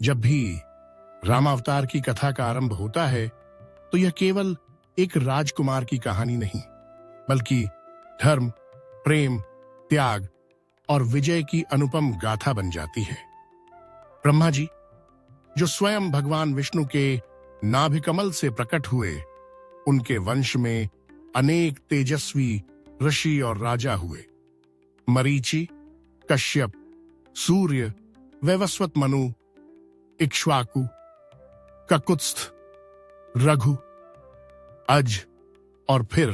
जब भी रामावतार की कथा का आरंभ होता है तो यह केवल एक राजकुमार की कहानी नहीं, बल्कि धर्म, प्रेम, त्याग और विजय की अनुपम गाथा बन जाती है। ब्रह्मा जी, जो स्वयं भगवान विष्णु के नाभिकमल से प्रकट हुए, उनके वंश में अनेक तेजस्वी ऋषि और राजा हुए। मरीचि, कश्यप, सूर्य, वैवस्वत मनु, इक्ष्वाकु, ककुत्स्थ, रघु, अज और फिर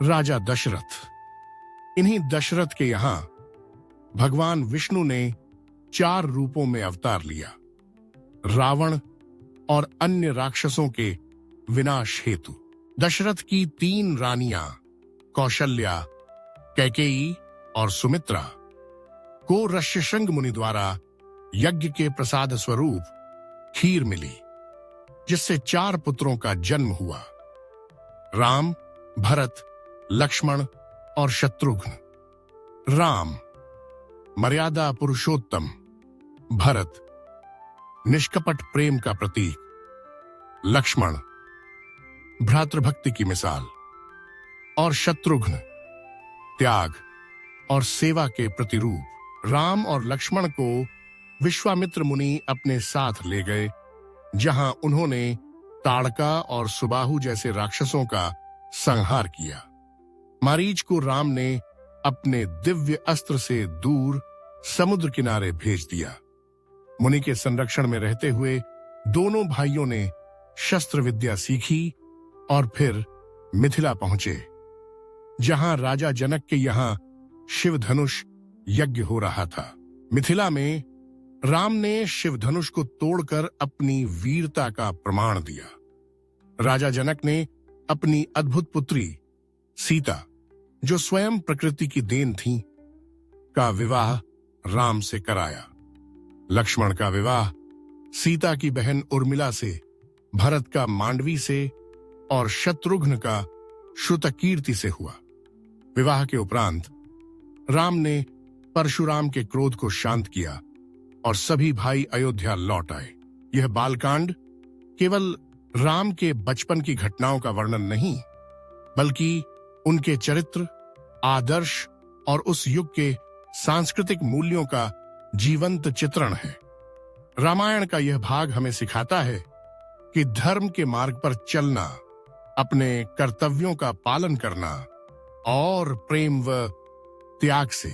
राजा दशरथ। इन्हीं दशरथ के यहां भगवान विष्णु ने 4 रूपों में अवतार लिया, रावण और अन्य राक्षसों के विनाश हेतु। दशरथ की 3 रानियां कौशल्या, कैकेयी और सुमित्रा को ऋष्यशृंग मुनि द्वारा यज्ञ के प्रसाद स्वरूप खीर मिली, जिससे 4 पुत्रों का जन्म हुआ, राम, भरत, लक्ष्मण और शत्रुघ्न। राम मर्यादा पुरुषोत्तम, भरत निष्कपट प्रेम का प्रतीक, लक्ष्मण भ्रातृभक्ति की मिसाल और शत्रुघ्न त्याग और सेवा के प्रतिरूप। राम और लक्ष्मण को विश्वामित्र मुनि अपने साथ ले गए, जहां उन्होंने ताड़का और सुबाहु जैसे राक्षसों का संहार किया। मारीच को राम ने अपने दिव्य अस्त्र से दूर समुद्र किनारे भेज दिया। मुनि के संरक्षण में रहते हुए दोनों भाइयों ने शस्त्र विद्या सीखी और फिर मिथिला पहुंचे, जहां राजा जनक के यहां शिव धनुष यज्ञ हो रहा था। मिथिला में राम ने शिव धनुष को तोड़कर अपनी वीरता का प्रमाण दिया। राजा जनक ने अपनी अद्भुत पुत्री सीता, जो स्वयं प्रकृति की देन थी, का विवाह राम से कराया। लक्ष्मण का विवाह सीता की बहन उर्मिला से, भरत का मांडवी से और शत्रुघ्न का श्रुतकीर्ति से हुआ। विवाह के उपरांत राम ने परशुराम के क्रोध को शांत किया और सभी भाई अयोध्या लौट आए। यह बालकांड केवल राम के बचपन की घटनाओं का वर्णन नहीं, बल्कि उनके चरित्र, आदर्श और उस युग के सांस्कृतिक मूल्यों का जीवंत चित्रण है। रामायण का यह भाग हमें सिखाता है कि धर्म के मार्ग पर चलना, अपने कर्तव्यों का पालन करना और प्रेम व त्याग से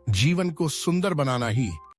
जीवन को सुंदर बनाना ही